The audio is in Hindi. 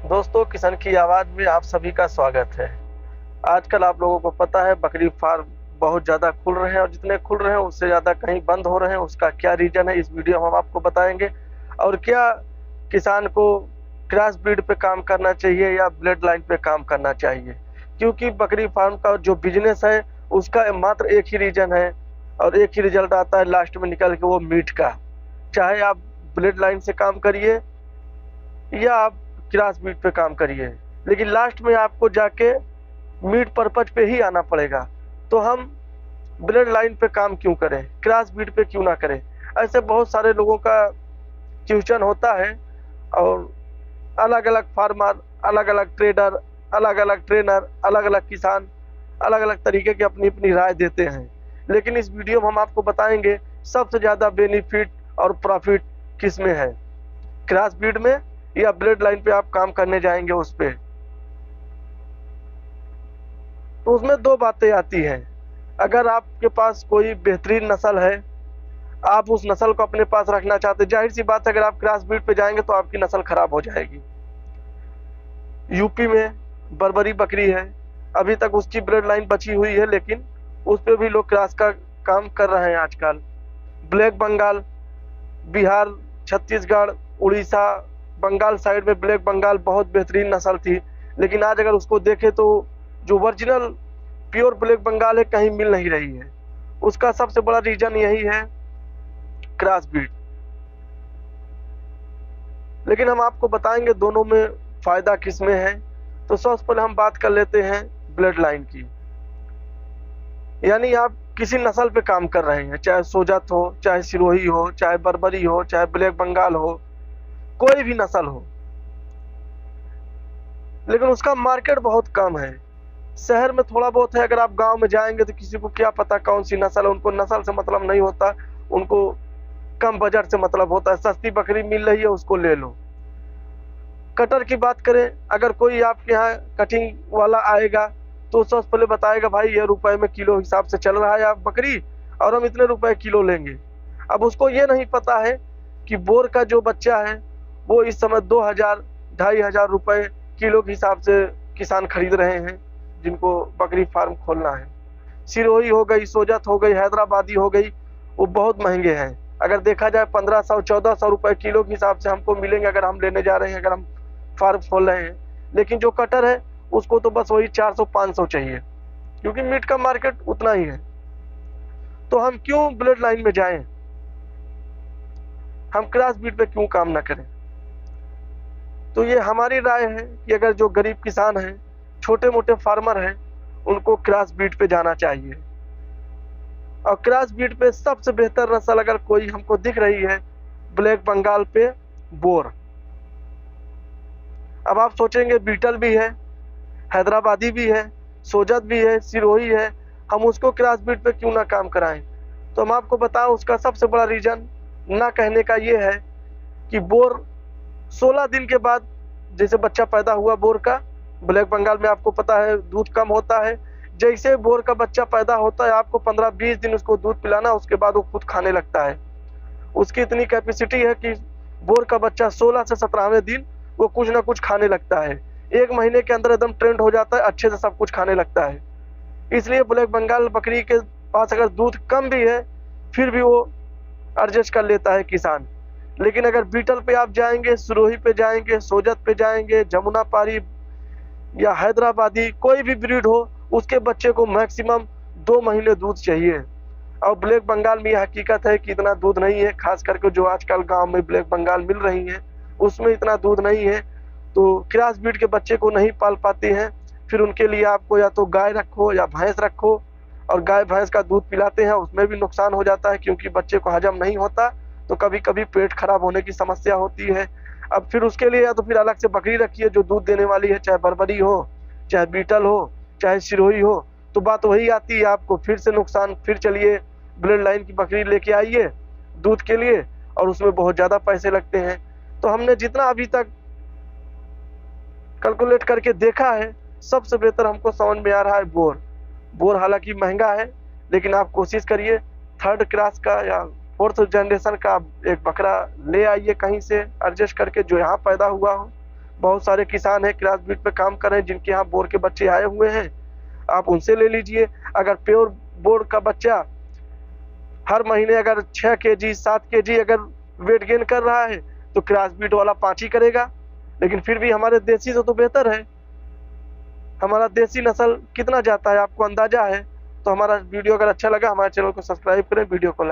दोस्तों, किसान की आवाज़ में आप सभी का स्वागत है। आजकल आप लोगों को पता है बकरी फार्म बहुत ज़्यादा खुल रहे हैं और जितने खुल रहे हैं उससे ज़्यादा कहीं बंद हो रहे हैं। उसका क्या रीज़न है, इस वीडियो में हम आपको बताएंगे। और क्या किसान को क्रॉस ब्रीड पे काम करना चाहिए या ब्लड लाइन पे काम करना चाहिए, क्योंकि बकरी फार्म का जो बिजनेस है उसका मात्र एक ही रीज़न है और एक ही रिजल्ट आता है लास्ट में निकल के, वो मीट का। चाहे आप ब्लड लाइन से काम करिए या आप क्रॉस ब्रीड पे काम करिए, लेकिन लास्ट में आपको जाके मीट पर्पज पे ही आना पड़ेगा। तो हम ब्लड लाइन पे काम क्यों करें, क्रॉस ब्रीड पे क्यों ना करें? ऐसे बहुत सारे लोगों का क्वेश्चन होता है और अलग अलग फार्मर, अलग अलग ट्रेडर, अलग अलग ट्रेनर, अलग अलग किसान अलग अलग तरीके की अपनी अपनी राय देते हैं। लेकिन इस वीडियो में हम आपको बताएंगे सबसे ज़्यादा बेनिफिट और प्रॉफिट किस में है, क्रॉस ब्रीड में या ब्लड लाइन पे आप काम करने जाएंगे उस पे। तो उसमें दो बातें आती हैं। अगर आपके पास कोई बेहतरीन नस्ल है, आप उस नस्ल को अपने पास रखना चाहते हैं, जाहिर सी बात है अगर आप क्रॉस ब्रीड पे जाएंगे तो आपकी नस्ल खराब हो जाएगी। यूपी में बर्बरी बकरी है, अभी तक उसकी ब्लड लाइन बची हुई है, लेकिन उस पे भी लोग क्रॉस का काम कर रहे हैं आजकल। ब्लैक बंगाल, बिहार, छत्तीसगढ़, उड़ीसा, बंगाल साइड में ब्लैक बंगाल बहुत बेहतरीन नस्ल थी, लेकिन आज अगर उसको देखें तो जो ओरिजिनल प्योर ब्लैक बंगाल है कहीं मिल नहीं रही है। उसका सबसे बड़ा रीजन यही है, क्रॉस ब्रीड। लेकिन हम आपको बताएंगे दोनों में फायदा किस में है। तो सबसे पहले हम बात कर लेते हैं ब्लड लाइन की। यानी आप किसी नस्ल पे काम कर रहे हैं, चाहे सोजत हो, चाहे सिरोही हो, चाहे बर्बरी हो, चाहे ब्लैक बंगाल हो, कोई भी नस्ल हो, लेकिन उसका मार्केट बहुत कम है। शहर में थोड़ा बहुत है, अगर आप गांव में जाएंगे तो किसी को क्या पता कौन सी नस्ल है। उनको नस्ल से मतलब नहीं होता, उनको कम बजट से मतलब होता है। सस्ती बकरी मिल रही है उसको ले लो। कटर की बात करें, अगर कोई आपके यहाँ कटिंग वाला आएगा तो सबसे पहले बताएगा भाई ये रुपए में किलो हिसाब से चल रहा है आप बकरी, और हम इतने रुपए किलो लेंगे। अब उसको ये नहीं पता है कि बोर का जो बच्चा है वो इस समय 2000 2500 रुपए किलो के हिसाब से किसान खरीद रहे हैं जिनको बकरी फार्म खोलना है। सिरोही हो गई, सोजत हो गई, हैदराबादी हो गई, वो बहुत महंगे हैं। अगर देखा जाए 1500-1400 रुपए किलो के हिसाब से हमको मिलेंगे अगर हम लेने जा रहे हैं, अगर हम फार्म खोल रहे हैं। लेकिन जो कटर है उसको तो बस वही 400-500 चाहिए, क्योंकि मीट का मार्केट उतना ही है। तो हम क्यों ब्लड लाइन में जाएं, हम क्रॉस ब्रीड पे क्यों काम ना करें? तो ये हमारी राय है कि अगर जो गरीब किसान हैं, छोटे मोटे फार्मर हैं, उनको क्रॉस ब्रीड पे जाना चाहिए। और क्रॉस ब्रीड पे सबसे बेहतर नस्ल अगर कोई हमको दिख रही है, ब्लैक बंगाल पे बोर। अब आप सोचेंगे बीटल भी है, हैदराबादी भी है, सोजत भी है, सिरोही है, हम उसको क्रॉस ब्रीड पे क्यों ना काम कराएं? तो हम आपको बताएं उसका सबसे बड़ा रीजन ना कहने का ये है कि बोर 16 दिन के बाद, जैसे बच्चा पैदा हुआ बोर का, ब्लैक बंगाल में आपको पता है दूध कम होता है, जैसे बोर का बच्चा पैदा होता है आपको 15-20 दिन उसको दूध पिलाना, उसके बाद वो खुद खाने लगता है। उसकी इतनी कैपेसिटी है कि बोर का बच्चा 16 से 17वें दिन वो कुछ ना कुछ खाने लगता है। 1 महीने के अंदर एकदम ट्रेंड हो जाता है, अच्छे से सब कुछ खाने लगता है। इसलिए ब्लैक बंगाल बकरी के पास अगर दूध कम भी है फिर भी वो एडजस्ट कर लेता है किसान। लेकिन अगर बीटल पे आप जाएंगे, सिरोही पे जाएंगे, सोजत पे जाएंगे, जमुना पारी या हैदराबादी, कोई भी ब्रीड हो, उसके बच्चे को मैक्सिमम 2 महीने दूध चाहिए। और ब्लैक बंगाल में यह हकीकत है कि इतना दूध नहीं है, खास करके जो आजकल गांव में ब्लैक बंगाल मिल रही है उसमें इतना दूध नहीं है। तो क्रॉस ब्रीड के बच्चे को नहीं पाल पाते हैं, फिर उनके लिए आपको या तो गाय रखो या भैंस रखो, और गाय भैंस का दूध पिलाते हैं उसमें भी नुकसान हो जाता है, क्योंकि बच्चे को हजम नहीं होता, तो कभी कभी पेट खराब होने की समस्या होती है। अब फिर उसके लिए या तो फिर अलग से बकरी रखिए जो दूध देने वाली है, चाहे बर्बरी हो, चाहे बीटल हो, चाहे सिरोही हो। तो बात वही आती है, आपको फिर से नुकसान, फिर चलिए ब्लड लाइन की बकरी लेके आइए दूध के लिए, और उसमें बहुत ज़्यादा पैसे लगते हैं। तो हमने जितना अभी तक कैलकुलेट करके देखा है, सबसे बेहतर हमको समझ में आ रहा है बोर। बोर हालांकि महंगा है, लेकिन आप कोशिश करिए 3rd क्लास का या 4th जनरेशन का एक बकरा ले आइए कहीं से एडजस्ट करके, जो यहाँ पैदा हुआ हो, बहुत सारे किसान हैं क्रॉस ब्रीड पे काम कर रहे हैं, जिनके यहाँ बोर के बच्चे आए हुए हैं, आप उनसे ले लीजिए। अगर प्योर बोर का बच्चा हर महीने अगर 6 केजी 7 केजी अगर वेट गेन कर रहा है तो क्रॉस ब्रीड वाला 5 ही करेगा। लेकिन फिर भी हमारे देसी से तो बेहतर है। हमारा देसी नस्ल कितना जाता है आपको अंदाजा है। तो हमारा वीडियो अगर अच्छा लगा हमारे चैनल को सब्सक्राइब करें, वीडियो को लाइक